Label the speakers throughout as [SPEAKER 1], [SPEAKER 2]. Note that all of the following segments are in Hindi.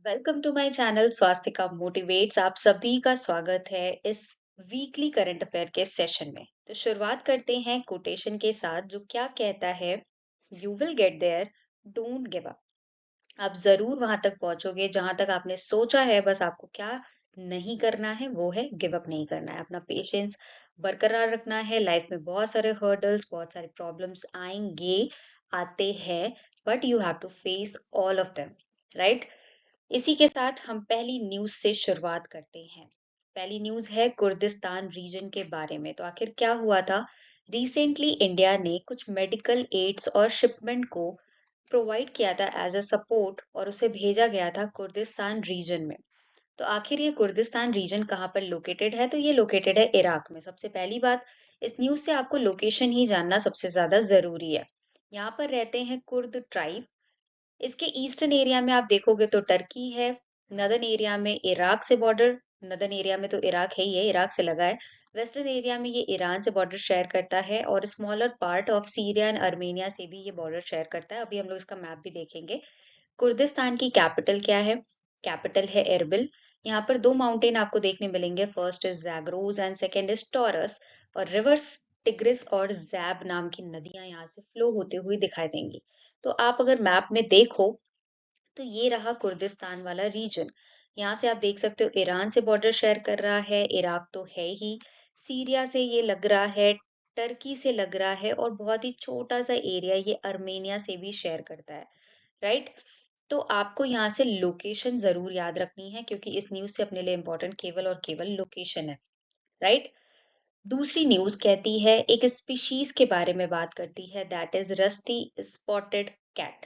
[SPEAKER 1] Welcome to my channel Swastika motivates. आप सभी का स्वागत है इस वीकली करंट अफेयर के सेशन में। तो शुरुआत करते हैं कोटेशन के साथ जो क्या कहता है, you will get there, don't give up. आप जरूर वहां तक पहुंचोगे जहां तक आपने सोचा है। बस आपको क्या नहीं करना है वो है गिव अप नहीं करना है, अपना पेशेंस बरकरार रखना है। लाइफ में बहुत सारे हर्डल्स, बहुत सारे प्रॉब्लम्स आएंगे, आते हैं, but you have to face all of them, right. इसी के साथ हम पहली न्यूज से शुरुआत करते हैं। पहली न्यूज है कुर्दिस्तान रीजन के बारे में। तो आखिर क्या हुआ था? रिसेंटली इंडिया ने कुछ मेडिकल एड्स और शिपमेंट को प्रोवाइड किया था एज अ सपोर्ट, और उसे भेजा गया था कुर्दिस्तान रीजन में। तो आखिर ये कुर्दिस्तान रीजन कहाँ पर लोकेटेड है? तो ये लोकेटेड है इराक में। सबसे पहली बात, इस न्यूज से आपको लोकेशन ही जानना सबसे ज्यादा जरूरी है। यहाँ पर रहते हैं कुर्द ट्राइब। इसके ईस्टर्न एरिया में आप देखोगे तो टर्की है, नदर्न एरिया में इराक से बॉर्डर, नदर्न एरिया में तो इराक है ही है, इराक से लगा है। वेस्टर्न एरिया में ये ईरान से बॉर्डर शेयर करता है, और smaller part of Syria and Armenia से भी ये बॉर्डर शेयर करता है। अभी हम लोग इसका मैप भी देखेंगे। कुर्दिस्तान की कैपिटल क्या है? कैपिटल है एरबिल। यहाँ पर दो माउंटेन आपको देखने मिलेंगे, first is Zagros and second is taurus. और रिवर्स टिग्रिस और जैब नाम की नदियां यहाँ से फ्लो होते हुए दिखाई देंगी। तो आप अगर मैप में देखो तो ये रहा कुर्दिस्तान वाला रीजन। यहाँ से आप देख सकते हो ईरान से बॉर्डर शेयर कर रहा है, इराक तो है ही, सीरिया से ये लग रहा है, टर्की से लग रहा है, और बहुत ही छोटा सा एरिया ये अर्मेनिया से भी शेयर करता है, राइट। तो आपको यहाँ से लोकेशन जरूर याद रखनी है, क्योंकि इस न्यूज से अपने लिए इंपॉर्टेंट केवल और केवल लोकेशन है, राइट। दूसरी न्यूज कहती है, एक स्पीशीज के बारे में बात करती है, that is rusty spotted cat.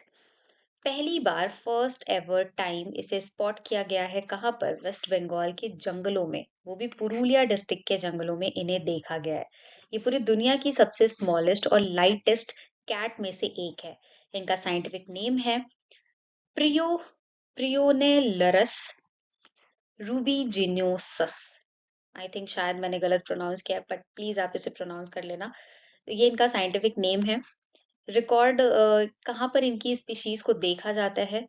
[SPEAKER 1] पहली बार फर्स्ट एवर टाइम इसे स्पॉट किया गया है। कहाँ पर? वेस्ट बंगाल के जंगलों में, वो भी पुरुलिया डिस्ट्रिक्ट के जंगलों में इन्हें देखा गया है। ये पूरी दुनिया की सबसे स्मॉलेस्ट और लाइटेस्ट कैट में से एक है। इनका साइंटिफिक नेम है प्रियो प्रियोनेलरस रूबिजिनोसस। आई थिंक शायद मैंने गलत प्रोनाउंस किया, बट प्लीज आप इसे प्रोनाउंस कर लेना। ये इनका साइंटिफिक नेम है। रिकॉर्ड कहाँ पर इनकी स्पीशीज को देखा जाता है?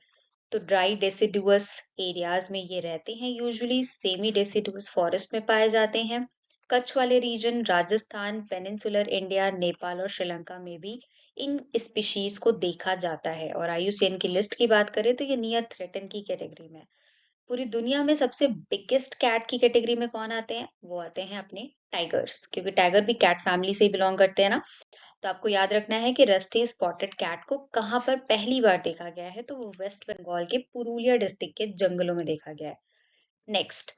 [SPEAKER 1] तो ड्राई डेसिडुअस एरियाज में ये रहते हैं, यूजुअली सेमी डेसिडुअस फॉरेस्ट में पाए जाते हैं। कच्छ वाले region, Rajasthan, peninsular India, Nepal और श्रीलंका में भी इन स्पीशीज को देखा जाता है। और आईयूसीएन की लिस्ट की बात करें तो ये नियर थ्रेटन की कैटेगरी में है। पूरी दुनिया में सबसे बिगेस्ट कैट की कैटेगरी में कौन आते हैं? वो आते हैं अपने टाइगर्स, क्योंकि टाइगर भी कैट फैमिली से ही बिलोंग करते हैं ना। तो आपको याद रखना है कि रस्टी स्पॉटेड कैट को कहाँ पर पहली बार देखा गया है? तो वो वेस्ट बंगाल के पुरुलिया डिस्ट्रिक्ट के जंगलों में देखा गया है। नेक्स्ट,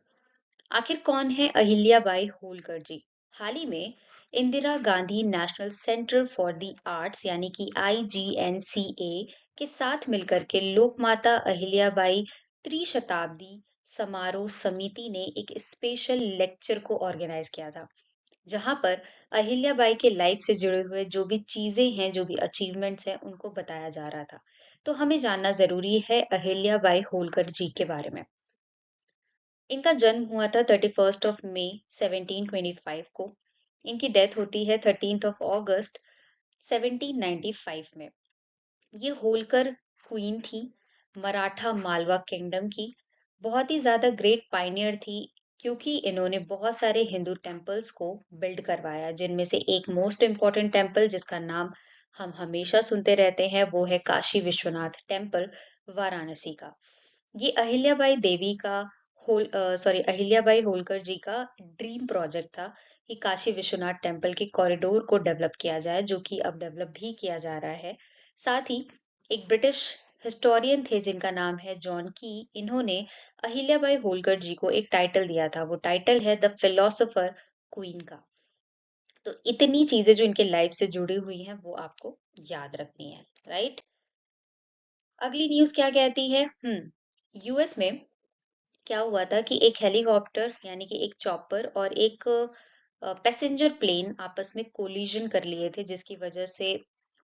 [SPEAKER 1] आखिर कौन है अहिल्याबाई होलकर जी? हाल ही में Indira Gandhi national centre for the arts यानी कि IGNCA के साथ मिलकर के लोकमाता अहिल्याबाई त्रिशताब्दी समारोह समिति ने एक स्पेशल लेक्चर को ऑर्गेनाइज किया था, जहाँ पर अहिल्याबाई के लाइफ से जुड़े हुए जो भी चीजें हैं, जो भी अचीवमेंट्स हैं, उनको बताया जा रहा था। तो हमें जानना जरूरी है अहिल्याबाई होलकर जी के बारे में। इनका जन्म हुआ था 31 मई 1725 को। इनकी डेथ होती है 13 अगस्त 1795 में। ये होलकर क्वीन थी, मराठा मालवा किंगडम की। बहुत ही ज्यादा ग्रेट पायनियर थी, क्योंकि इन्होंने बहुत सारे हिंदू टेम्पल्स को बिल्ड करवाया, जिनमें से एक मोस्ट इम्पोर्टेंट टेम्पल जिसका नाम हम हमेशा सुनते रहते हैं वो है काशी विश्वनाथ टेम्पल, वाराणसी का। ये अहिल्याबाई देवी का अहिल्याबाई होलकर जी का ड्रीम प्रोजेक्ट था कि काशी विश्वनाथ टेम्पल के कॉरिडोर को डेवलप किया जाए, जो कि अब डेवलप भी किया जा रहा है। साथ ही एक ब्रिटिश हिस्टोरियन थे जिनका नाम है जॉन की। इन्होंने अहिल्याबाई होलकर जी को एक टाइटल दिया था, वो टाइटल है द फिलोसोफर क्वीन का। तो इतनी चीजें जो इनके लाइफ से जुड़ी हुई हैं वो आपको याद रखनी है, राइट। अगली न्यूज क्या कहती है? यूएस में क्या हुआ था कि एक हेलीकॉप्टर यानी कि एक चॉपर और एक पैसेंजर प्लेन आपस में कोलिजन कर लिए थे, जिसकी वजह से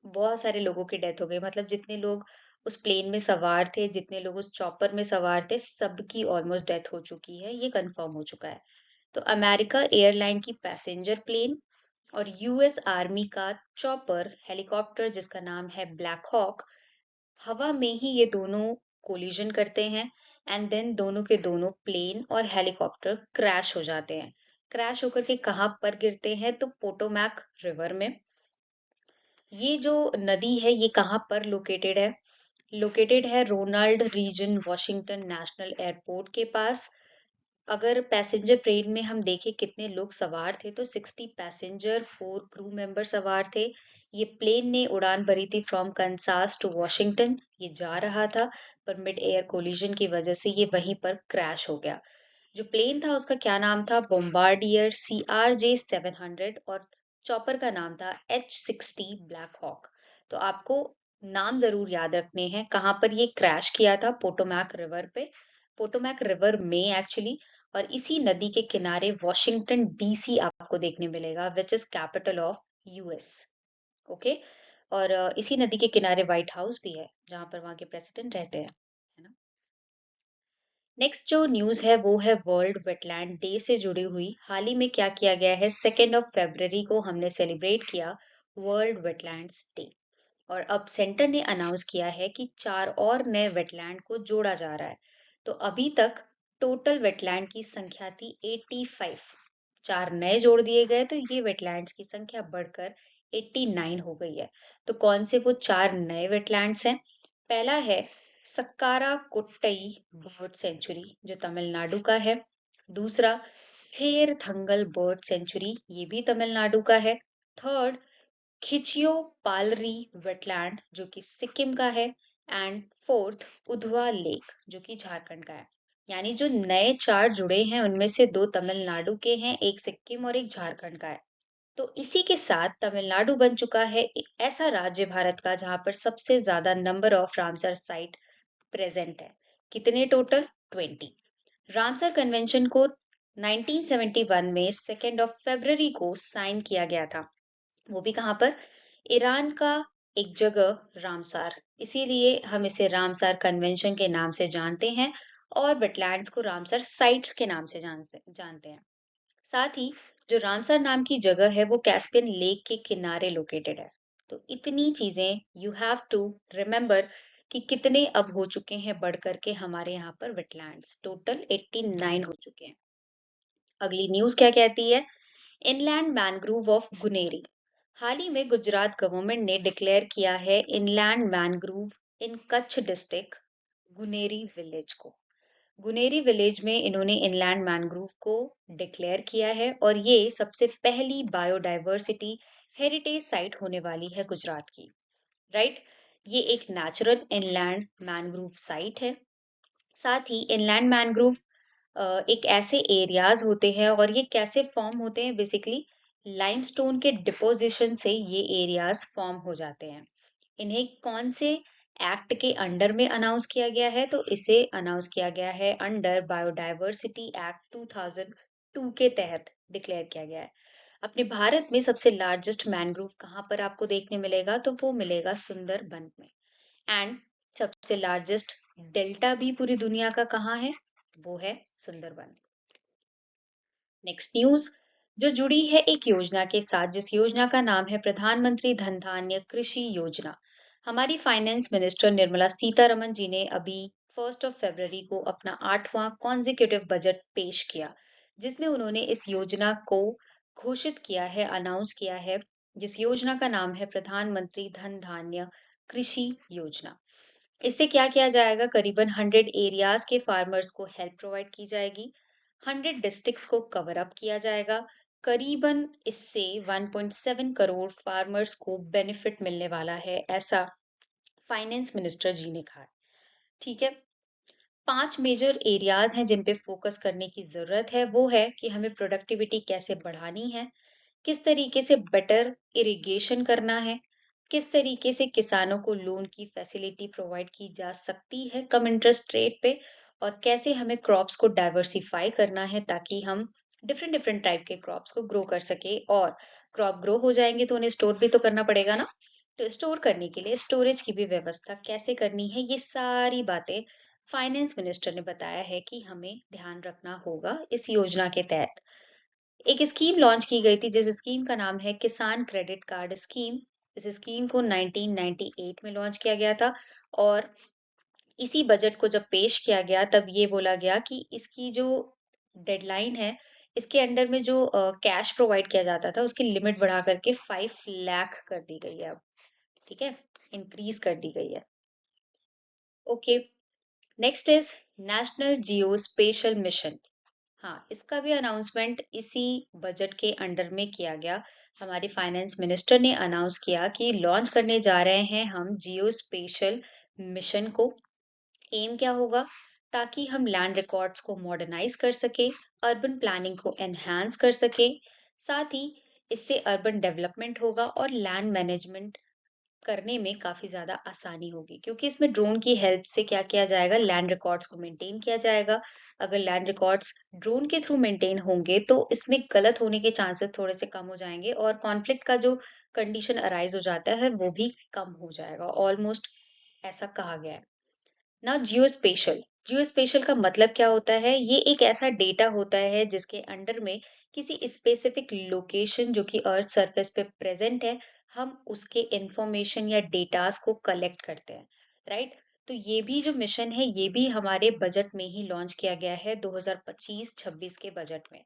[SPEAKER 1] बहुत सारे लोगों की डेथ हो गई। मतलब जितने लोग उस प्लेन में सवार थे, जितने लोग उस चॉपर में सवार थे, सबकी ऑलमोस्ट डेथ हो चुकी है, ये कंफर्म हो चुका है। तो अमेरिका एयरलाइन की पैसेंजर प्लेन और यूएस आर्मी का चॉपर हेलीकॉप्टर जिसका नाम है ब्लैक हॉक, हवा में ही ये दोनों कोलिजन करते हैं। एंड देन दोनों के दोनों प्लेन और हेलीकॉप्टर क्रैश हो जाते हैं। क्रैश होकर के कहाँ पर गिरते हैं तो पोटोमैक रिवर में। ये जो नदी है ये कहाँ पर लोकेटेड है? लोकेटेड है Ronald Reagan Washington National Airport के पास। अगर पैसेंजर प्लेन में हम देखें कितने लोग सवार थे तो 60 पैसेंजर 4 क्रू मेंबर सवार थे। ये प्लेन ने उड़ान भरी थी फ्रॉम कंसास टू वॉशिंगटन। ये जा रहा था पर मिड एयर कोलिजन की वजह से ये वहीं पर क्रैश हो गया। जो प्लेन था उसका क्या नाम था? बॉम्बार्डियर CRJ-700 और चॉपर का नाम था H-60 ब्लैक हॉक। तो आपको नाम जरूर याद रखने हैं। कहाँ पर ये क्रैश किया था? पोटोमैक रिवर पे। पोटोमैक रिवर में एक्चुअली। और इसी नदी के किनारे वॉशिंगटन DC आपको देखने मिलेगा which is capital of US। Okay. और इसी नदी के किनारे व्हाइट हाउस भी है जहां पर वहां के प्रेसिडेंट रहते हैं, है ना। नेक्स्ट जो न्यूज़ है वो है वर्ल्ड वेटलैंड डे से जुड़ी हुई। हाल ही में क्या किया गया है, 2 फरवरी को हमने सेलिब्रेट किया वर्ल्ड वेटलैंड्स डे। और अब सेंटर ने अनाउंस किया है कि 4 और नए वेटलैंड को जोड़ा जा रहा है। तो अभी तक टोटल वेटलैंड की संख्या थी 85। 4 नए जोड़ दिए गए तो ये वेटलैंड्स की संख्या बढ़कर 89 हो गई है। तो कौन से वो 4 नए वेटलैंड्स हैं? पहला है सक्कारा कोट्टई बर्ड सेंचुरी जो तमिलनाडु का है। दूसरा हेर थंगल बर्ड सेंचुरी, ये भी तमिलनाडु का है। थर्ड खिचियो पालरी वेटलैंड जो कि सिक्किम का है। एंड फोर्थ उधवा लेक जो कि झारखंड का है। यानी जो नए 4 जुड़े हैं उनमें से 2 तमिलनाडु के हैं, एक सिक्किम और एक झारखंड का है। तो इसी के साथ तमिलनाडु बन चुका है एक ऐसा राज्य भारत का जहां पर सबसे ज्यादा number of Ramsar site present है। कितने टोटल? 20। रामसर कन्वेंशन को 1971 में 2 फरवरी को साइन किया गया था। वो भी कहाँ पर? ईरान का एक जगह रामसार। इसीलिए हम इसे रामसार कन्वेंशन के नाम से जानते हैं और वेटलैंड्स को रामसर साइट्स के नाम से जानते हैं। साथ ही जो रामसर नाम की जगह है वो कैस्पियन लेक के किनारे लोकेटेड है। तो इतनी चीजें यू हैव टू रिमेम्बर कि कितने अब हो चुके हैं बढ़ करके हमारे यहाँ पर वेटलैंड्स टोटल 89 हो चुके हैं। अगली न्यूज़ क्या कहती है? Inland mangrove of Guneri. हाल ही में गुजरात गवर्नमेंट ने डिक्लेयर किया है inland mangrove in Kutch district Guneri village को। गुनेरी विलेज में इन्होंने इनलैंड मैनग्रोव को डिक्लेयर किया है और ये सबसे पहली बायोडायवर्सिटी हेरिटेज साइट होने वाली है गुजरात की। राइट। ये एक नेचुरल इनलैंड मैनग्रोव साइट है। साथ ही इनलैंड मैनग्रोव एक ऐसे एरियाज होते हैं और ये कैसे फॉर्म होते हैं बेसिकली लाइमस्टोन के डिपोजिशन से ये एरियाज फॉर्म हो जाते हैं। इन्हें कौन से एक्ट के अंडर में अनाउंस किया गया है तो इसे अनाउंस किया गया है अंडर बायोडायवर्सिटी एक्ट 2002 के तहत डिक्लेयर किया गया है। अपने भारत में सबसे लार्जेस्ट मैनग्रोव कहाँ पर आपको देखने मिलेगा तो वो मिलेगा सुंदरबन में। एंड सबसे लार्जेस्ट डेल्टा भी पूरी दुनिया का कहाँ है? वो है सुंदरबन। नेक्स्ट न्यूज जो जुड़ी है एक योजना के साथ जिस योजना का नाम है प्रधानमंत्री धन धान्य कृषि योजना। हमारी फाइनेंस मिनिस्टर निर्मला सीतारमन जी ने अभी 1 फरवरी को अपना 8वां कॉन्जिक्यूटिव बजट पेश किया जिसमें उन्होंने इस योजना को घोषित किया है, अनाउंस किया है, जिस योजना का नाम है प्रधानमंत्री धन धान्य कृषि योजना। इससे क्या किया जाएगा? करीबन 100 एरियाज के फार्मर्स को हेल्प प्रोवाइड की जाएगी। 100 डिस्ट्रिक्ट्स को कवर अप किया जाएगा। करीबन इससे 1.7 करोड़ फार्मर्स को बेनिफिट मिलने वाला है, ऐसा फाइनेंस मिनिस्टर जी ने कहा। ठीक है। 5 मेजर एरियाज हैं जिन पे फोकस करने की जरूरत है। वो है कि हमें प्रोडक्टिविटी कैसे बढ़ानी है, किस तरीके से बेटर इरिगेशन करना है, किस तरीके से किसानों को लोन की फैसिलिटी प्रोवाइड की जा सकती है कम इंटरेस्ट रेट पे, और कैसे हमें क्रॉप्स को डाइवर्सिफाई करना है ताकि हम डिफरेंट डिफरेंट टाइप के क्रॉप्स को ग्रो कर सके। और क्रॉप ग्रो हो जाएंगे तो उन्हें स्टोर भी तो करना पड़ेगा ना। तो स्टोर करने के लिए स्टोरेज की भी व्यवस्था कैसे करनी है, ये सारी बातें फाइनेंस मिनिस्टर ने बताया है कि हमें ध्यान रखना होगा इस योजना के तहत। एक स्कीम लॉन्च की गई थी जिस स्कीम का नाम है किसान क्रेडिट कार्ड स्कीम। इस स्कीम को 1998 में लॉन्च किया गया था और इसी बजट को जब पेश किया गया तब ये बोला गया कि इसकी जो डेडलाइन है, इसके अंडर में जो कैश प्रोवाइड किया जाता था उसकी लिमिट बढ़ा करके 5 लाख कर दी गई है अब, ठीक है? इंक्रीज़ कर दी गई है। Okay, next is national geospatial mission. हाँ, इसका भी अनाउंसमेंट इसी बजट के अंडर में किया गया। हमारी फाइनेंस मिनिस्टर ने अनाउंस किया कि लॉन्च करने जा रहे हैं हम जियोस्पेशियल मिशन को। एम क्या होगा? ताकि हम लैंड रिकॉर्ड्स को मॉडर्नाइज कर सकें, अर्बन प्लानिंग को एनहांस कर सकें, साथ ही इससे अर्बन डेवलपमेंट होगा और लैंड मैनेजमेंट करने में काफ़ी ज़्यादा आसानी होगी क्योंकि इसमें ड्रोन की हेल्प से क्या किया जाएगा, लैंड रिकॉर्ड्स को मेंटेन किया जाएगा। अगर लैंड रिकॉर्ड्स ड्रोन के थ्रू मेंटेन होंगे तो इसमें गलत होने के चांसेस थोड़े से कम हो जाएंगे और कॉन्फ्लिक्ट का जो कंडीशन अराइज हो जाता है वो भी कम हो जाएगा। ऑलमोस्ट ऐसा कहा गया है। ना जियोस्पेशियल, जियोस्पेशियल का मतलब क्या होता है? ये एक ऐसा डेटा होता है जिसके अंडर में किसी स्पेसिफिक लोकेशन जो कि अर्थ सरफेस पे प्रेजेंट है, हम उसके इंफॉर्मेशन या डेटास को कलेक्ट करते हैं, राइट? तो ये भी जो मिशन है ये भी हमारे बजट में ही लॉन्च किया गया है 2025-26 के बजट में।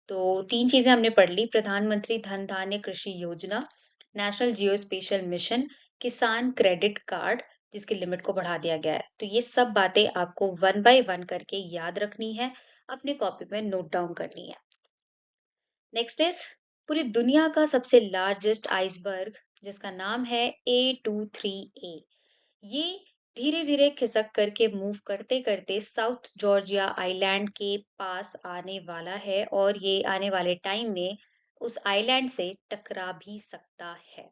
[SPEAKER 1] तो 3 चीज़ें हमने पढ़ ली, प्रधानमंत्री धन धान्य कृषि योजना, नेशनल जियोस्पेशियल मिशन, किसान क्रेडिट कार्ड जिसकी लिमिट को बढ़ा दिया गया है। तो ये सब बातें आपको वन बाय वन करके याद रखनी है, अपनी कॉपी में नोट डाउन करनी है। नेक्स्ट इज़ पूरी दुनिया का सबसे लार्जेस्ट आइसबर्ग जिसका नाम है A23A। ये धीरे-धीरे खिसक करके मूव करते-करते साउथ जॉर्जिया आइलैंड के पास आने वाला है और ये आने वाले टाइम में उस आइलैंड से टकरा भी सकता है।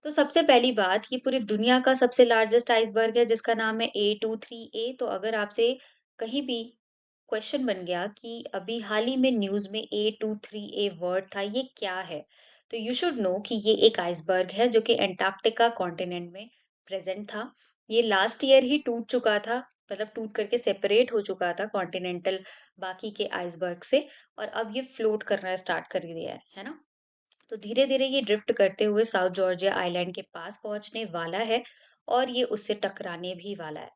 [SPEAKER 1] तो सबसे पहली बात, ये पूरी दुनिया का सबसे लार्जेस्ट आइसबर्ग है जिसका नाम है A23A। तो अगर आपसे कहीं भी क्वेश्चन बन गया कि अभी हाल ही में न्यूज़ में A23A वर्ड था, ये क्या है? तो यू शुड नो कि ये एक आइसबर्ग है जो कि अंटार्कटिका कॉन्टिनेंट में प्रेज़ेंट था। ये लास्ट ईयर ही टूट चुका था, मतलब टूट करके सेपरेट हो चुका था कॉन्टिनेंटल बाकी के आइसबर्ग से और अब ये फ्लोट करना स्टार्ट कर दिया है ना? तो धीरे-धीरे ये ड्रिफ्ट करते हुए साउथ जॉर्जिया आइलैंड के पास पहुंचने वाला है और ये उससे टकराने भी वाला है।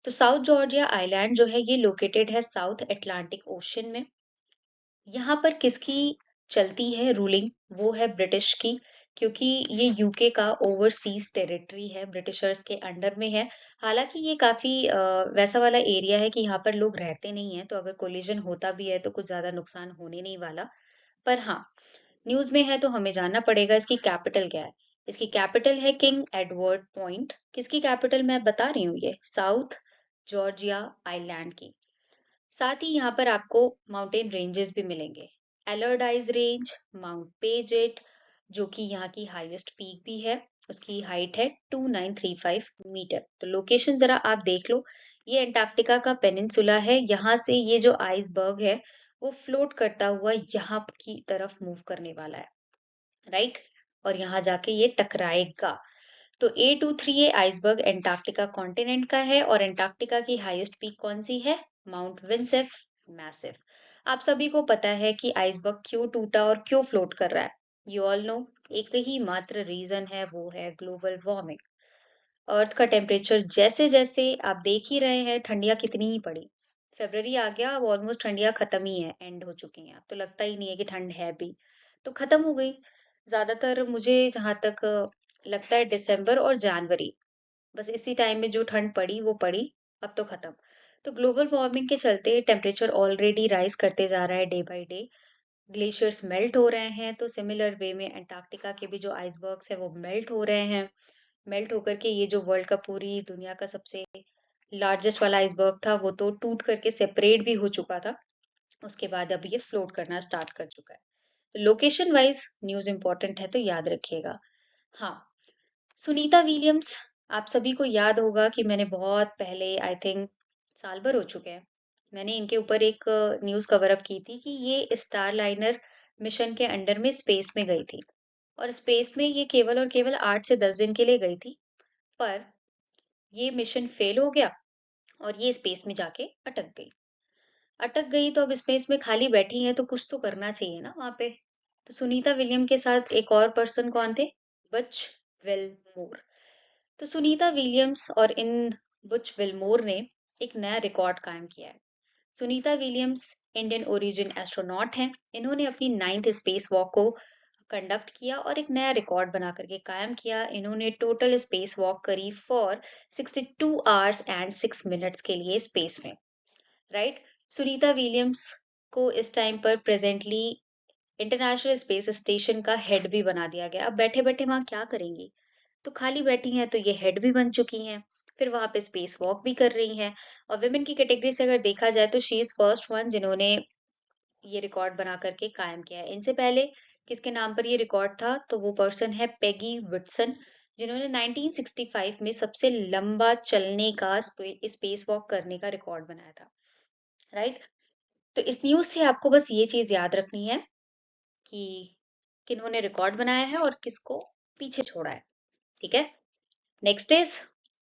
[SPEAKER 1] तो साउथ जॉर्जिया आइलैंड जो है ये लोकेटेड है साउथ अटलांटिक ओशन में। यहाँ पर किसकी चलती है रूलिंग? वो है ब्रिटिश की, क्योंकि ये यूके का ओवरसीज टेरिटरी है, ब्रिटिशर्स के अंडर में है। हालाँकि ये काफ़ी वैसा वाला एरिया है कि यहाँ पर लोग रहते नहीं हैं, तो अगर कोलिजन होता भी है तो कुछ ज़्यादा नुकसान होने नहीं वाला। पर हाँ, न्यूज़ में है तो हमें जानना पड़ेगा इसकी कैपिटल क्या है। इसकी कैपिटल है किंग एडवर्ड पॉइंट। किसकी कैपिटल मैं बता रही हूँ ये? साउथ जॉर्जिया आइलैंड की। साथ ही यहाँ पर आपको माउंटेन रेंजेस भी मिलेंगे। एलर्डाइज रेंज, माउंट पेजेट जो कि यहाँ की हाईएस्ट पीक भी है, उसकी हाइट है 2935 मीटर। तो लोकेशन जरा आप देख लो, ये अंटार्कटिका का पेनिनसुला है, यहाँ से ये जो आइसबर्ग है वो फ्लोट करता हुआ यहाँ की तरफ मूव करने वाला है, राइट? और यहाँ जाके ये टकराएगा। तो A23 आइसबर्ग एंटार्क्टिका कॉन्टिनेंट का है और एंटार्क्टिका की हाईएस्ट पीक कौन सी है? Mount Vinson massif. आप सभी को पता है कि आइसबर्ग क्यों टूटा और क्यों फ्लोट कर रहा है। यू ऑल नो, एक ही मात्र रीजन है, वो है ग्लोबल वार्मिंग। अर्थ का टेम्परेचर जैसे-जैसे आप देख ही रहे हैं, ठंडियाँ कितनी ही पड़ी। फ़रवरी आ गया, अब ऑलमोस्ट ठंडियाँ खत्म ही हैं, एंड हो चुकी हैं। अब तो लगता ही नहीं है कि ठंड है भी। तो खत्म हो गई। ज़्यादातर मुझे जहाँ तक लगता है दिसंबर और जनवरी, बस इसी टाइम में जो ठंड पड़ी वो पड़ी, अब तो खत्म। तो ग्लोबल वार्मिंग के चलते टेम्परेचर ऑलरेडी राइज़ करते जा रहा है day by day. Glaciers melt हो रहे हैं, तो सिमिलर वे में अंटार्कटिका के भी जो आइसबर्ग्स हैं वो मेल्ट हो रहे हैं। मेल्ट होकर के ये जो वर्ल्ड का पूरी दुनिया का सबसे लार्जेस्ट वाला आइसबर्ग था वो तो टूट करके सेपरेट भी हो चुका था। उसके बाद अब ये फ्लोट करना स्टार्ट कर चुका है। तो लोकेशन वाइज न्यूज़ इम्पोर्टेंट है तो याद रखिएगा। हाँ, सुनीता विलियम्स, आप सभी को याद होगा कि मैंने बहुत पहले, आई थिंक साल भर हो चुके हैं, मैंने इनके ऊपर एक न्यूज़ कवर अप की थी कि ये स्टारलाइनर मिशन के अंडर में स्पेस में गई थी और स्पेस में ये केवल और केवल 8 से 10 दिन के लिए गई थी। पर ये मिशन फेल हो गया और ये स्पेस में जाके अटक गई। अटक गई तो अब स्पेस में खाली बैठी हैं तो कुछ तो करना चाहिए ना वहाँ पे। तो सुनीता विलियम के साथ एक और पर्सन कौन थे? बच वेलमोर। तो सुनीता विलियम्स और इन बुच विलमोर ने एक नया रिकॉर्ड कायम किया है। Sunita Williams Indian origin astronaut हैं। इन्होंने अपनी 9th स्पेस वॉक को कंडक्ट किया और एक नया रिकॉर्ड बना करके कायम किया। इन्होंने टोटल स्पेस वॉक करी फॉर 62 आवर्स एंड 6 मिनट्स के लिए स्पेस में, राइट। सुनीता विलियम्स को इस टाइम पर प्रेजेंटली इंटरनेशनल स्पेस स्टेशन का हेड भी बना दिया गया। अब बैठे बैठे वहां क्या करेंगी, तो खाली बैठी हैं तो ये हेड भी बन चुकी हैं, फिर वहां पे स्पेस वॉक भी कर रही हैं। और विमेन की कैटेगरी से अगर देखा जाए तो शी इज फर्स्ट वन जिन्होंने ये रिकॉर्ड बना करके कायम किया है। इनसे पहले किसके नाम पर ये रिकॉर्ड था, तो वो पर्सन है पेगी विटसन, जिन्होंने 1965 में सबसे लंबा चलने का स्पेस वॉक करने का रिकॉर्ड बनाया था, राइट। तो इस न्यूज़ से आपको बस ये चीज़ याद रखनी है कि किन्होंने रिकॉर्ड बनाया है और किसको पीछे छोड़ा है, ठीक है? नेक्स्ट इज़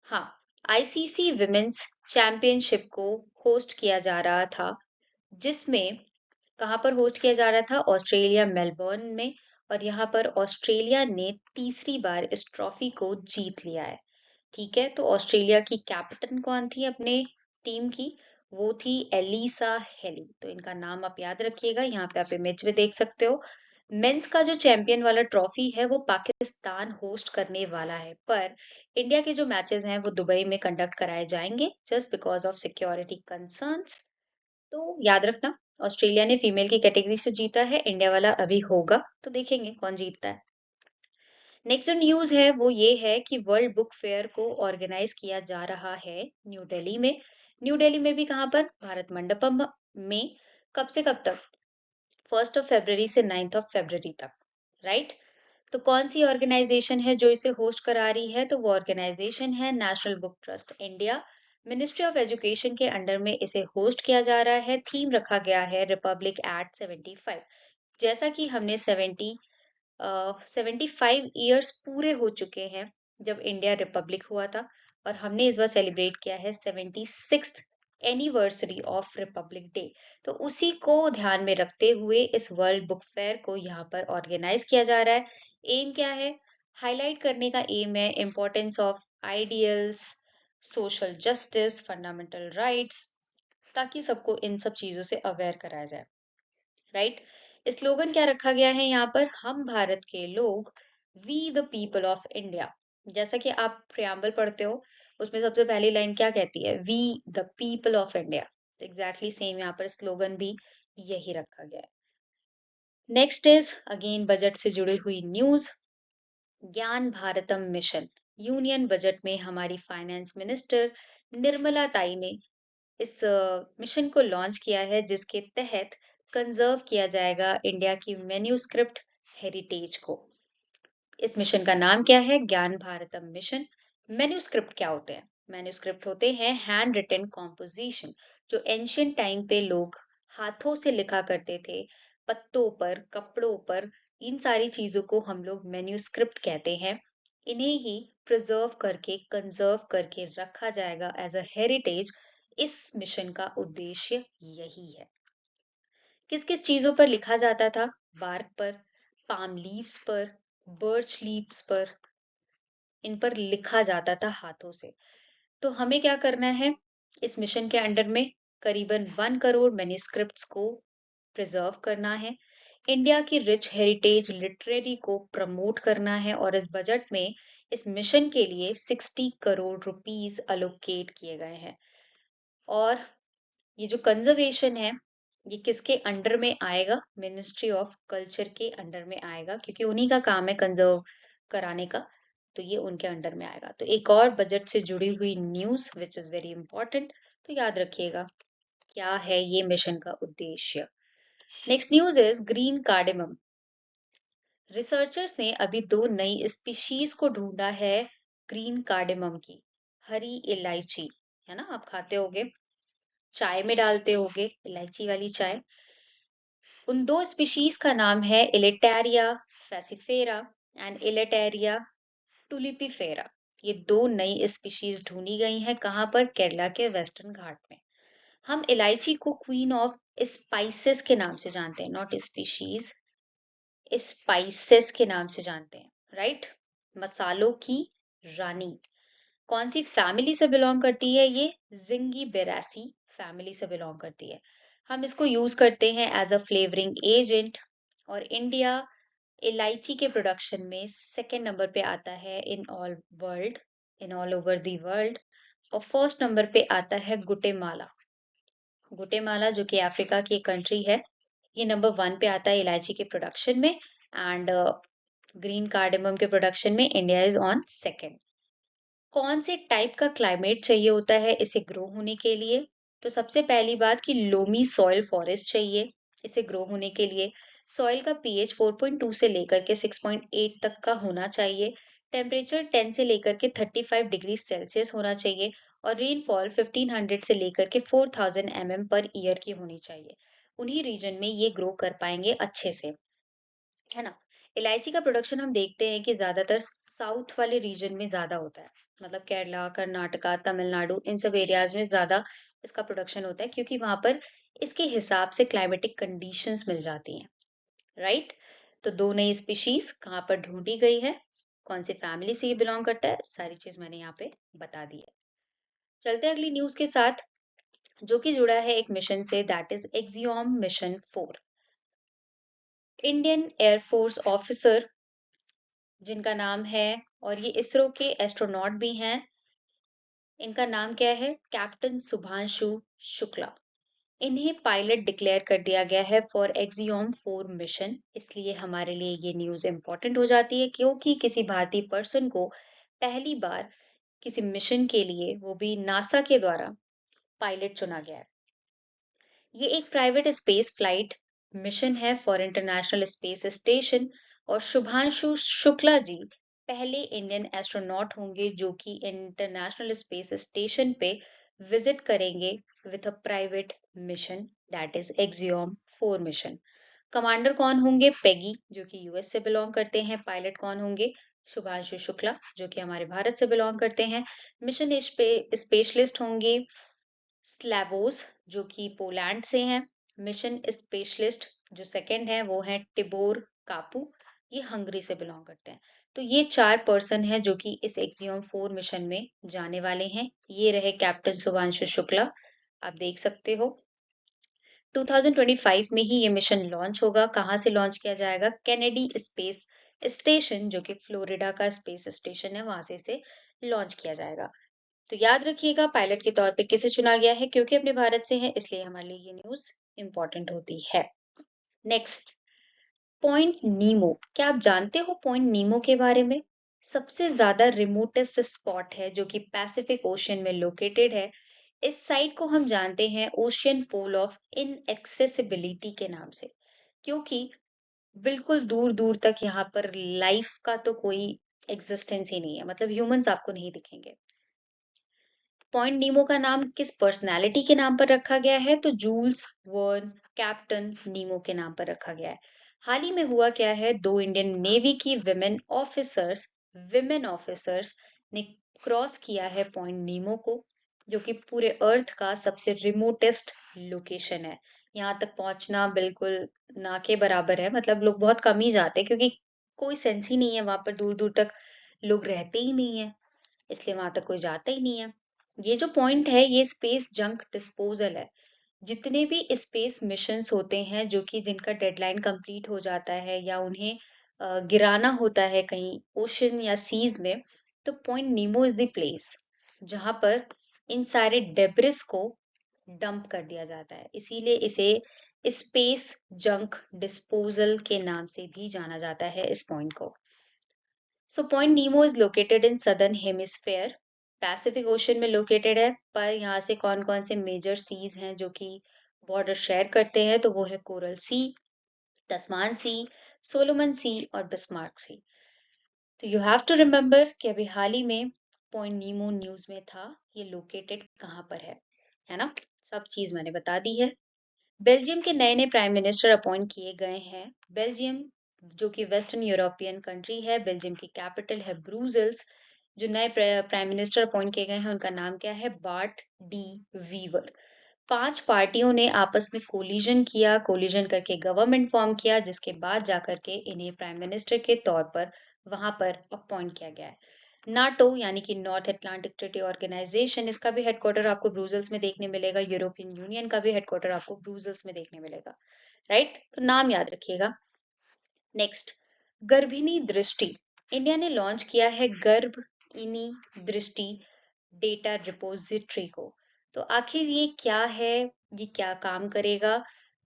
[SPEAKER 1] हाँ, आईसीसी विमेन्स चैंपियनशिप को होस्ट किया जा रहा था, जिसमें कहाँ पर होस्ट किया जा रहा था? ऑस्ट्रेलिया मेलबर्न में। और यहाँ पर ऑस्ट्रेलिया ने तीसरी बार इस ट्रॉफी को जीत लिया है। ठीक है, तो ऑस्ट्रेलिया की कैप्टन कौन थी अपने टीम की? वो थी एलिसा हेली। तो इनका नाम आप याद रखिएगा, यहाँ पे आप इमेज में देख सकते हो। मेंस का जो चैंपियन वाला ट्रॉफी है वो पाकिस्तान होस्ट करने वाला है, पर इंडिया के जो मैचेस हैं वो दुबई में कंडक्ट कराए जाएंगे just because of security concerns. तो याद रखना, ऑस्ट्रेलिया ने फीमेल की कैटेगरी से जीता है, इंडिया वाला अभी होगा, तो देखेंगे कौन जीतता है। नेक्स्ट जो न्यूज़ है वो ये है कि वर्ल्ड बुक फेयर को ऑर्गेनाइज किया जा रहा है न्यू दिल्ली में। न्यू दिल्ली में भी कहाँ पर? भारत मंडपम में। कब से कब तक? 1 फरवरी से 9 फरवरी तक, राइट। तो कौन सी ऑर्गेनाइजेशन है जो इसे होस्ट करा रही है? तो वो ऑर्गेनाइजेशन है national book trust India. Ministry of education के अंडर में इसे होस्ट किया जा रहा है। थीम रखा गया है रिपब्लिक एट 75। जैसा कि हमने 75 ईयर्स पूरे हो चुके हैं जब इंडिया रिपब्लिक हुआ था, और हमने इस बार सेलिब्रेट किया है 76th anniversary of Republic day. तो उसी को ध्यान में रखते हुए इस वर्ल्ड बुक फेयर को यहाँ पर ऑर्गेनाइज किया जा रहा है। एम क्या है? हाईलाइट करने का एम है importance of ideals, social justice, fundamental rights, ताकि सबको इन सब चीजों से अवेयर कराया जाए, राइट। स्लोगन क्या रखा गया है यहाँ पर? हम भारत के लोग, we the people of India. जैसा कि आप प्रियम्बल पढ़ते हो, उसमें सबसे पहली लाइन क्या कहती है? We the people of India. तो एग्जैक्टली सेम यहाँ पर स्लोगन भी यही रखा गया है। नेक्स्ट इज अगेन बजट से जुड़ी हुई न्यूज, ज्ञान भारतम मिशन। यूनियन बजट में हमारी फाइनेंस मिनिस्टर निर्मला ताई ने इस मिशन को लॉन्च किया है, जिसके तहत कंजर्व किया जाएगा इंडिया की मैन्युस्क्रिप्ट हेरिटेज को। इस मिशन का नाम क्या है? ज्ञान भारतम मिशन। मैन्युस्क्रिप्ट क्या होते हैं? मैन्युस्क्रिप्ट होते हैं हैंड रिटन कॉम्पोजिशन, जो एंशियंट टाइम पे लोग हाथों से लिखा करते थे, पत्तों पर, कपड़ों पर। इन सारी चीजों को हम लोग मैन्युस्क्रिप्ट कहते हैं। इन्हें ही प्रिजर्व करके, कंजर्व करके रखा जाएगा एज अ हेरिटेज। इस मिशन का उद्देश्य यही है। किस किस चीजों पर लिखा जाता था? बार्क पर, पाम लीव्स पर, बर्च लीव्स पर, इन पर लिखा जाता था हाथों से। तो हमें क्या करना है? इस मिशन के अंडर में करीबन 1 करोड़ मैन्युस्क्रिप्ट्स को प्रिजर्व करना है। इंडिया की रिच हेरिटेज लिटरेरी को प्रमोट करना है, और इस बजट में इस मिशन के लिए 60 करोड़ रुपीस अलोकेट किए गए हैं। और ये जो कंजर्वेशन है, ये किसके अंडर में आएगा? मिनिस्ट्री ऑफ कल्चर के अंडर में आएगा, क्योंकि उन्हीं का काम है कंजर्व कराने का। तो ये उनके अंडर में आएगा। तो एक और बजट से जुड़ी हुई news which is very important, तो याद रखिएगा क्या है ये मिशन का उद्देश्य। Next news is green cardamom. Researchers ने अभी 2 नई स्पीशीज को ढूँढा है ग्रीन कार्डेमम की। हरी इलायची, है ना? आप खाते होंगे, चाय में डालते होंगे, इलायची वाली चाय। उन 2 स्पीशीज का नाम है इलेटैरिया फैसिफेरा एंड इलेटैरिया टुलिपिफेरा। ये 2 नई स्पीशीज ढूंढी गई हैं। कहाँ पर? केरला के वेस्टर्न घाट में। हम इलायची को क्वीन ऑफ स्पाइसेस के नाम से जानते हैं, नॉट स्पीशीज, स्पाइसेस के नाम से जानते हैं, राइट। मसालों की रानी। कौन सी फैमिली से बिलोंग करती है ये? जिंगीबेरेसी फैमिली से बिलोंग करती है। हम इसको यूज करते हैं एज अ फ्लेवरिंग एजेंट। और इंडिया इलायची के प्रोडक्शन में सेकंड नंबर पे आता है in all over the world. और फर्स्ट नंबर पे आता है गुटेमाला। गुटेमाला जो कि अफ्रीका की एक कंट्री है, ये नंबर 1 पे आता है इलायची के प्रोडक्शन में। एंड ग्रीन कार्डेमम के प्रोडक्शन में इंडिया इज ऑन सेकंड। कौन से टाइप का क्लाइमेट चाहिए होता है इसे ग्रो होने के लिए? तो सबसे पहली बात कि लोमी सॉइल फॉरेस्ट चाहिए इसे ग्रो होने के लिए। सॉइल का पीएच 4.2 से लेकर के 6.8 तक का होना चाहिए। टेम्परेचर 10 से लेकर के 35 डिग्री सेल्सियस होना चाहिए। और रेनफॉल 1500 से लेकर के 4000 पर ईयर की होनी चाहिए। उन्हीं रीजन में ये ग्रो कर पाएंगे अच्छे से, है ना? इलायची का प्रोडक्शन हम देखते हैं कि ज़्यादातर साउथ वाले रीजन में ज़्यादा होता है। मतलब केरला, कर्नाटका, तमिलनाडु इन सब एरियाज़ में ज़्यादा इसका प्रोडक्शन होता है क्योंकि वहाँ पर इसके हिसाब से क्लाइमेटिक कंडीशंस मिल जाती हैं, राइट? तो 2 नई स्पीशीज़ कहाँ पर ढूँढी गई है, कौन सी फैमिली से ये बिलॉन्ग करता है, सारी चीज़ मैंने यहाँ पे बता दी है। चलते हैं अगली न्यूज़ के साथ, जो कि जुड़ा है एक मिशन से, that is axiom mission 4। Indian air force officer जिनका नाम है, और ये इसरो के एस्ट्रोनॉट भी हैं। इनका नाम क्या है? कैप्टन सुभांशु शुक्ला। इन्हें पायलट डिक्लेयर कर दिया गया है फॉर एक्सियोम 4 मिशन। इसलिए हमारे लिए ये न्यूज़ इम्पोर्टेंट हो जाती है क्योंकि किसी भारतीय पर्सन को पहली बार किसी मिशन के लिए, वो भी नासा के द्वारा, पायलट चुना गया है। ये एक प्राइवेट स्पेस फ्लाइट मिशन है फॉर इंटरनेशनल स्पेस स्टेशन। और शुभांशु शुक्ला जी पहले इंडियन एस्ट्रोनॉट होंगे जो कि इंटरनेशनल स्पेस स्टेशन पे विजिट करेंगे with a private mission, that is axiom 4 mission. Commander कौन होंगे? पेगी जो कि यूएस से बिलोंग करते हैं। पायलट कौन होंगे? शुभांशु शुक्ला जो कि हमारे भारत से बिलोंग करते हैं। मिशन स्पेशलिस्ट होंगे स्लैवोस जो कि पोलैंड से हैं। मिशन स्पेशलिस्ट जो सेकंड है वो है टिबोर कापू, ये हंगरी से बिलोंग करते हैं। तो ये 4 पर्सन हैं जो कि इस एक्सियोम 4 मिशन में जाने वाले हैं। ये रहे कैप्टन शुभांशु शुक्ला, आप देख सकते हो। 2025 में ही ये मिशन लॉन्च होगा। कहाँ से लॉन्च किया जाएगा? कैनेडी स्पेस स्टेशन जो कि फ्लोरिडा का स्पेस स्टेशन है, वहां से इसे लॉन्च किया जाएगा। तो याद रखिएगा पायलट के तौर पे किसे चुना गया है, क्योंकि अपने भारत से है इसलिए हमारे लिए ये न्यूज़ इम्पोर्टेंट होती है। नेक्स्ट, पॉइंट नीमो। क्या आप जानते हो पॉइंट नीमो के बारे में? सबसे ज्यादा रिमोटेस्ट स्पॉट है जो कि पैसिफिक ओशियन में लोकेटेड है। इस साइट को हम जानते हैं ओशियन पोल ऑफ इनएक्सेसिबिलिटी के नाम से, क्योंकि बिल्कुल दूर दूर तक यहाँ पर लाइफ का तो कोई एग्जिस्टेंस ही नहीं है, मतलब ह्यूमंस आपको नहीं दिखेंगे। पॉइंट नीमो का नाम किस पर्सनालिटी के नाम पर रखा गया है? तो जूल्स वर्न कैप्टन नीमो के नाम पर रखा गया है। हाल ही में हुआ क्या है, 2 इंडियन नेवी की विमेन ऑफिसर्स ने क्रॉस किया है पॉइंट नीमो को, जो कि पूरे अर्थ का सबसे रिमोटेस्ट लोकेशन है। यहाँ तक पहुंचना बिल्कुल ना के बराबर है, मतलब लोग बहुत कम ही जाते हैं क्योंकि कोई सेंस ही नहीं है, वहां पर दूर दूर तक लोग रहते ही नहीं है, इसलिए वहां तक कोई जाता ही नहीं है। ये जो पॉइंट है ये स्पेस जंक डिस्पोजल है। जितने भी स्पेस मिशंस होते हैं जो कि जिनका डेडलाइन कंप्लीट हो जाता है या उन्हें गिराना होता है कहीं ओशन या सीज में, तो point Nemo is the place जहां पर इन सारे डेब्रिस को डंप कर दिया जाता है। इसीलिए इसे स्पेस जंक डिस्पोजल के नाम से भी जाना जाता है इस पॉइंट को। So point Nemo is located in southern hemisphere, Pacific ocean में लोकेटेड है। पर यहाँ से कौन कौन से मेजर सीज हैं जो कि बॉर्डर शेयर करते हैं? तो वो है कोरल सी, तस्मान सी, सोलोमन सी और बिस्मार्क सी। तो यू हैव टू रिमेम्बर कि अभी हाल ही में पॉइंट नीमो न्यूज में था, ये लोकेटेड कहाँ पर है ना? सब चीज मैंने बता दी है। बेल्जियम के नए नए प्राइम मिनिस्टर अपॉइंट किए गए हैं। बेल्जियम जो कि वेस्टर्न यूरोपियन कंट्री है, बेल्जियम की कैपिटल है ब्रूसेल्स। जो नए प्राइम मिनिस्टर अपॉइंट किए गए हैं उनका नाम क्या है? BART D Weaver. 5 पार्टियों ने आपस में कोलिजन करके गवर्नमेंट फॉर्म किया, जिसके बाद जाकर के इन्हें प्राइम मिनिस्टर के तौर पर वहां पर अपॉइंट किया गया है। नाटो यानी कि नॉर्थ अटलांटिक ट्रीटी ऑर्गेनाइजेशन, इसका भी हेडक्वार्टर आपको ब्रुसेल्स में देखने मिलेगा। यूरोपियन यूनियन का भी हेडक्वार्टर आपको ब्रुसेल्स में देखने मिलेगा, राइट? तो नाम याद रखिएगा। नेक्स्ट, गर्भिणी दृष्टि। इंडिया ने लॉन्च किया है गर्भइनी दृष्टि डेटा रिपोजिटरी को। तो आखिर ये क्या है, ये क्या काम करेगा?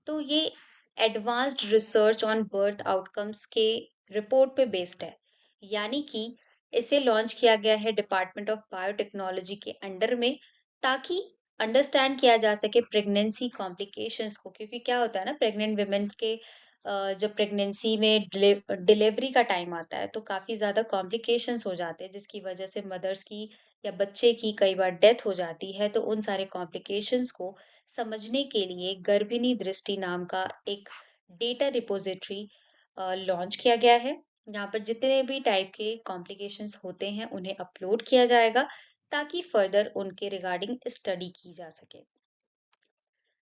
[SPEAKER 1] तो ये advanced research on birth outcomes के रिपोर्ट पे बेस्ड है। यानी कि इसे लॉन्च किया गया है डिपार्टमेंट ऑफ बायोटेक्नोलॉजी के अंडर में, ताकि अंडरस्टैंड किया जा सके प्रेगनेंसी कॉम्प्लिकेशंस को। क्योंकि क्या होता है ना, प्रेग्नेंट वुमेन के जब प्रेगनेंसी में डिलीवरी का टाइम आता है तो काफी ज्यादा कॉम्प्लिकेशंस हो जाते हैं, जिसकी वजह से मदर्स की या बच्चे की कई बार डेथ हो जाती है। तो उन सारे कॉम्प्लिकेशंस को समझने के लिए गर्भिणी दृष्टि नाम का एक डेटा रिपोजिटरी लॉन्च किया गया है। यहाँ पर जितने भी टाइप के कॉम्प्लिकेशंस होते हैं उन्हें अपलोड किया जाएगा, ताकि फर्दर उनके रिगार्डिंग स्टडी की जा सके।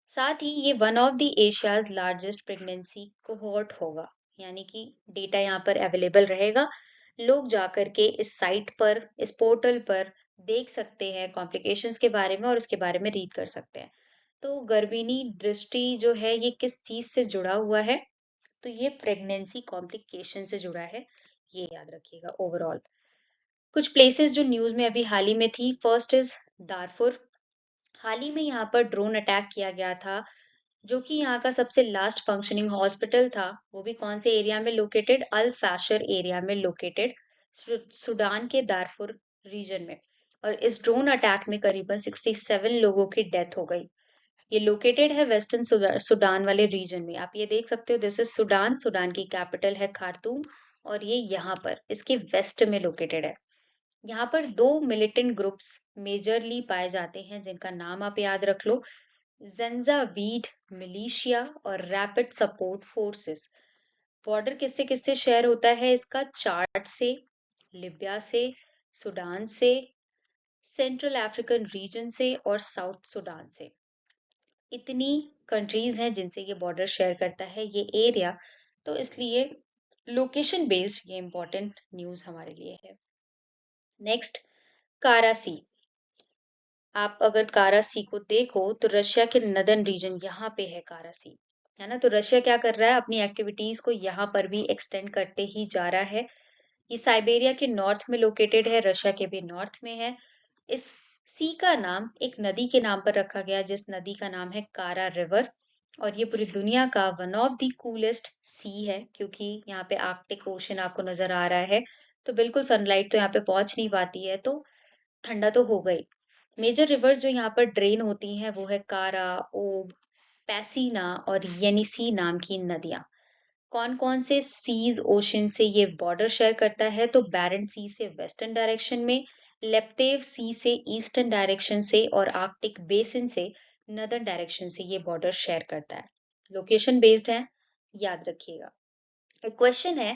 [SPEAKER 1] साथ ही ये one of the Asia's largest pregnancy cohort होगा। यानी कि डेटा यहाँ पर अवेलेबल रहेगा। लोग जाकर के इस साइट पर, इस पोर्टल पर देख सकते हैं कॉम्प्लिकेशंस के बारे में और उसके बारे में रीड कर सकते हैं। तो गर्भिणी दृष्टि जो है ये किस चीज से जुड़ा हुआ है? तो ये प्रेगनेंसी कॉम्प्लिकेशन से जुड़ा है, ये याद रखिएगा। ओवरऑल कुछ प्लेसेस जो न्यूज में अभी हाल ही में थी, फर्स्ट इज दारफुर। हाल ही में यहाँ पर ड्रोन अटैक किया गया था, जो कि यहाँ का सबसे लास्ट फंक्शनिंग हॉस्पिटल था। वो भी कौन से एरिया में लोकेटेड? अल फैशर एरिया में लोकेटेड, सूडान के दारफुर रीजन में। और इस ड्रोन अटैक में करीबन 67 लोगों की डेथ हो गई। ये लोकेटेड है वेस्टर्न सूडान वाले रीजन में। आप ये देख सकते हो, दिस इज सूडान। सूडान की कैपिटल है खार्तूम, और ये यहाँ पर इसके वेस्ट में लोकेटेड है। यहाँ पर दो मिलिटेंट ग्रुप्स मेजरली पाए जाते हैं, जिनका नाम आप याद रख लो, ज़ंजावीड मिलिशिया और रैपिड सपोर्ट फोर्सेस। बॉर्डर किससे किससे शेयर होता है इसका? चार्ट से, लिबिया से, सूडान से, सेंट्रल अफ्रीकन रीजन से और साउथ सूडान से। इतनी कंट्रीज हैं जिनसे ये बॉर्डर शेयर करता है ये एरिया। तो इसलिए लोकेशन बेस्ड ये इंपॉर्टेंट न्यूज हमारे लिए है। नेक्स्ट, कारा सी। आप अगर कारा सी को देखो तो रशिया के नदर्न रीजन यहाँ पे है कारा सी, है ना? तो रशिया क्या कर रहा है, अपनी एक्टिविटीज को यहाँ पर भी एक्सटेंड करते ही जा रहा है। ये साइबेरिया के नॉर्थ में लोकेटेड है, रशिया के भी नॉर्थ में है। इस सी का नाम एक नदी के नाम पर रखा गया, जिस नदी का नाम है कारा रिवर। और ये पूरी दुनिया का वन ऑफ द कूलेस्ट सी है, क्योंकि यहाँ पे आर्कटिक ओशन आपको नजर आ रहा है। तो बिल्कुल सनलाइट तो यहाँ पे पहुंच नहीं पाती है, तो ठंडा तो हो गई। मेजर रिवर्स जो यहाँ पर ड्रेन होती हैं वो है कारा, ओब, पैसीना और येनिसी नाम की नदियां। कौन कौन से सीज ओशन से ये बॉर्डर शेयर करता है? तो बैरेंट सी से वेस्टर्न डायरेक्शन में, लेप्टेव सी से ईस्टर्न डायरेक्शन से और आर्कटिक बेसिन से नदर्न डायरेक्शन से ये बॉर्डर शेयर करता है। लोकेशन बेस्ड है, याद रखिएगा। एक क्वेश्चन है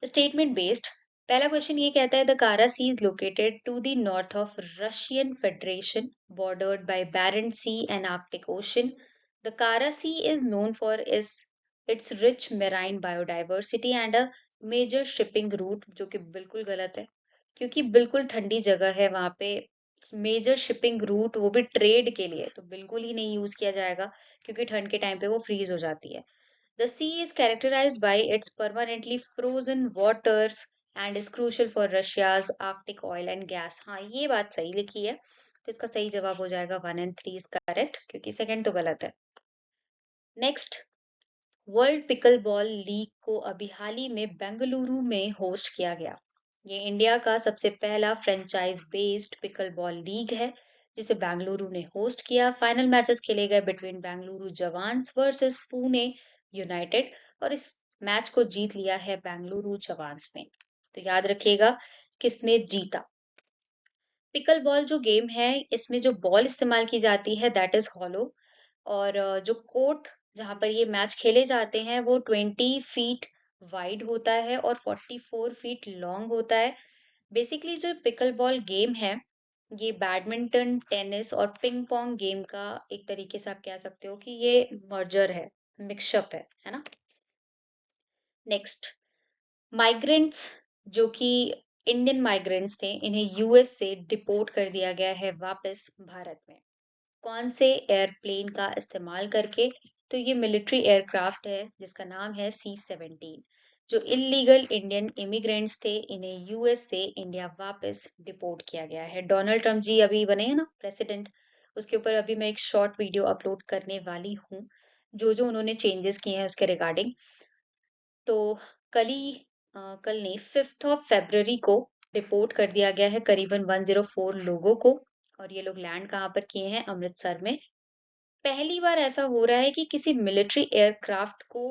[SPEAKER 1] स्टेटमेंट बेस्ड। पहला क्वेश्चन ये कहता है the Kara Sea is located to the north of Russian Federation, bordered by Barents Sea and Arctic Ocean. The Kara Sea is known for is its rich marine biodiversity and a major shipping route, जो कि बिल्कुल गलत है, क्योंकि बिल्कुल ठंडी जगह है वहां पे। मेजर शिपिंग रूट, वो भी ट्रेड के लिए, तो बिल्कुल ही नहीं यूज किया जाएगा, क्योंकि ठंड के टाइम पे वो फ्रीज हो जाती है। The sea is characterized by its permanently frozen waters and is crucial for Russia's Arctic oil and gas। हाँ, ये बात सही लिखी है। तो इसका सही जवाब हो जाएगा 1 और 3 इज करेक्ट, क्योंकि सेकंड तो गलत है। Next, world pickle ball league को अभी हाल ही में बेंगलुरु में होस्ट किया गया। ये इंडिया का सबसे पहला franchise based pickle ball league है, जिसे बेंगलुरु ने होस्ट किया। फाइनल मैचेस खेले गए between Bengaluru jawans versus Pune United, और इस मैच को जीत लिया है बेंगलुरु जवान्स ने। तो याद रखिएगा किसने जीता। पिकल बॉल जो गेम है, इसमें जो बॉल इस्तेमाल की जाती है दैट इज हॉलो, और जो कोर्ट जहाँ पर ये मैच खेले जाते हैं वो 20 फीट वाइड होता है और 44 फीट लॉन्ग होता है। बेसिकली जो पिकल बॉल गेम है, ये बैडमिंटन, टेनिस और पिंग पोंग गेम का एक तरीके से आप कह सकते हो कि ये मर्जर है, मिक्सअप है ना? नेक्स्ट, माइग्रेंट्स जो कि इंडियन माइग्रेंट्स थे, इन्हें यूएस से डिपोर्ट कर दिया गया है वापस भारत में। कौन से एयरप्लेन का इस्तेमाल करके? तो ये मिलिट्री एयरक्राफ्ट है जिसका नाम है C-17। जो इल्लीगल इंडियन इमिग्रेंट्स थे, इन्हें यूएस से इंडिया वापस डिपोर्ट किया गया है। डोनाल्ड ट्रम्प जी अभी बने हैं ना प्रेसिडेंट, उसके ऊपर अभी मैं एक शॉर्ट वीडियो अपलोड करने वाली हूँ, जो उन्होंने चेंजेस किए हैं उसके रिगार्डिंग। तो कल ही कल नहीं, 5th ऑफ फरवरी को डिपोर्ट कर दिया गया है करीबन 104 लोगों को, और ये लोग लैंड कहाँ पर किए हैं? अमृतसर में। पहली बार ऐसा हो रहा है कि किसी मिलिट्री एयरक्राफ्ट को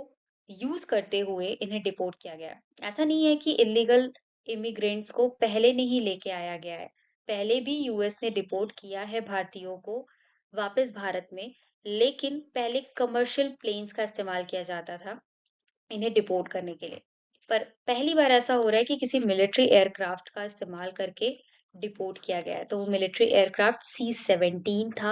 [SPEAKER 1] यूज करते हुए इन्हें डिपोर्ट किया गया है। ऐसा नहीं है कि इलीगल इमिग्रेंट्स को पहले नहीं लेके आया गया है। पहले भी यूएस ने डिपोर्ट किया है भारतीयों को वापस भारत में, लेकिन पहले कमर्शियल प्लेन्स का इस्तेमाल किया जाता था इन्हें डिपोर्ट करने के लिए। पर पहली बार ऐसा हो रहा है कि किसी मिलिट्री एयरक्राफ्ट का इस्तेमाल करके डिपोर्ट किया गया है। तो वो मिलिट्री एयरक्राफ्ट C-17 था।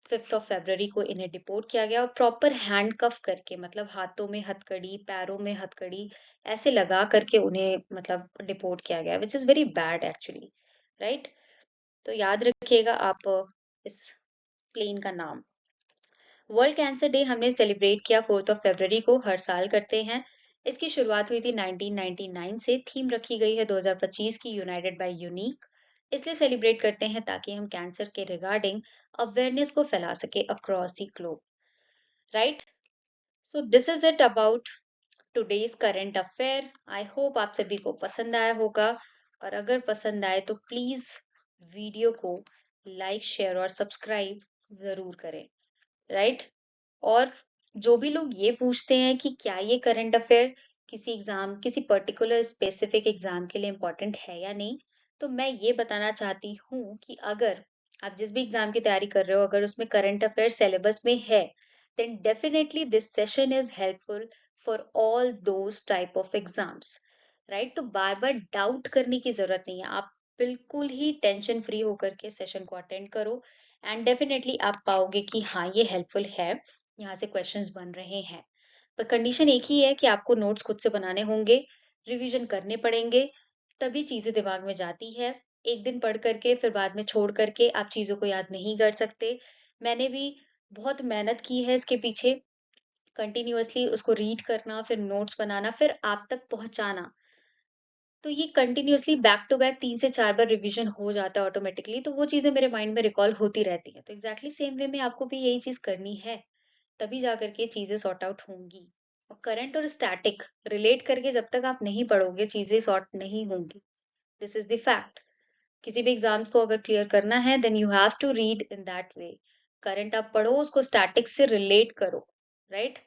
[SPEAKER 1] 5th ऑफ फरवरी को इन्हें डिपोर्ट किया गया और प्रॉपर हैंडकफ करके, मतलब हाथों में हथकड़ी, पैरों में हथकड़ी ऐसे लगा करके उन्हें मतलब डिपोर्ट किया गया, which is very bad actually, right? तो याद रखिएगा आप इस प्लेन का नाम। वर्ल्ड कैंसर डे हमने सेलिब्रेट किया 4th ऑफ फरवरी को, हर साल करते हैं। इसकी शुरुआत हुई थी 1999 से, थीम रखी गई है 2025 की, यूनाइटेड बाय यूनिक। इसलिए सेलिब्रेट करते हैं ताकि हम कैंसर के रिगार्डिंग अवेयरनेस को फैला सके across the globe, right? So this is it about today's current affair. I hope आप सभी को पसंद आया होगा, और अगर पसंद आए तो प्लीज वीडियो को लाइक, शेयर और सब्सक्राइब जरूर करें, राइट? और जो भी लोग ये पूछते हैं कि क्या ये करंट अफेयर किसी एग्जाम, किसी पर्टिकुलर स्पेसिफिक एग्जाम के लिए इम्पोर्टेंट है या नहीं, तो मैं ये बताना चाहती हूँ कि अगर आप जिस भी एग्जाम की तैयारी कर रहे हो, अगर उसमें करंट अफेयर सिलेबस में है, then definitely this session is helpful for all those type of exams, right? तो बार बार डाउट करने की जरूरत नहीं है, आप बिल्कुल ही टेंशन फ्री होकर के सेशन को अटेंड करो, एंड डेफिनेटली आप पाओगे कि हाँ ये हेल्पफुल है, यहाँ से क्वेश्चंस बन रहे हैं। पर कंडीशन एक ही है कि आपको नोट्स खुद से बनाने होंगे, रिवीजन करने पड़ेंगे, तभी चीजें दिमाग में जाती है। एक दिन पढ़ करके फिर बाद में छोड़ करके आप चीजों को याद नहीं कर सकते। मैंने भी बहुत मेहनत की है इसके पीछे, कंटिन्यूअसली उसको रीड करना, फिर नोट्स बनाना, फिर आप तक पहुंचाना। तो ये कंटिन्यूअसली बैक टू बैक 3 से 4 बार रिवीजन हो जाता है ऑटोमेटिकली, तो वो चीजें मेरे माइंड में रिकॉल होती रहती हैं। तो एग्जैक्टली सेम वे में आपको भी यही चीज करनी है, तभी जा करके चीजें सॉर्ट आउट होंगी। और करंट और स्टैटिक रिलेट करके जब तक आप नहीं पढ़ोगे, चीजें सॉर्ट नहीं होंगी। This is the fact. किसी भी एग्जाम्स को अगर क्लियर करना है, then you have to read in that way. Current आप पढ़ो, उसको स्टैटिक से रिलेट करो, राइट?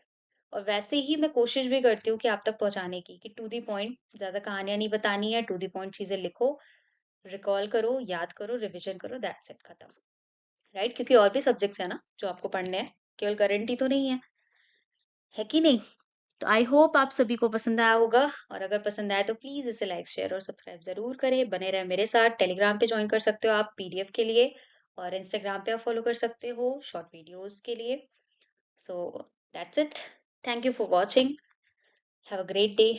[SPEAKER 1] और वैसे ही मैं कोशिश भी करती हूँ कि आप तक पहुंचाने की, कि टू दी पॉइंट, ज्यादा कहानियां नहीं बतानी है, टू दी पॉइंट चीजें लिखो, रिकॉल करो, याद करो, रिविजन करो, दैट्स इट, खत्म, राइट? क्योंकि और भी सब्जेक्ट्स है ना जो आपको पढ़ने हैं, केवल करंट ही तो नहीं है कि नहीं? तो आई होप आप सभी को पसंद आया होगा, और अगर पसंद आया तो प्लीज इसे लाइक, शेयर और सब्सक्राइब जरूर करें। बने रहे मेरे साथ। टेलीग्राम पे ज्वाइन कर सकते हो आप पीडीएफ के लिए, और इंस्टाग्राम पे आप फॉलो कर सकते हो शॉर्ट वीडियोस के लिए। So that's it. Thank you for watching. Have a great day.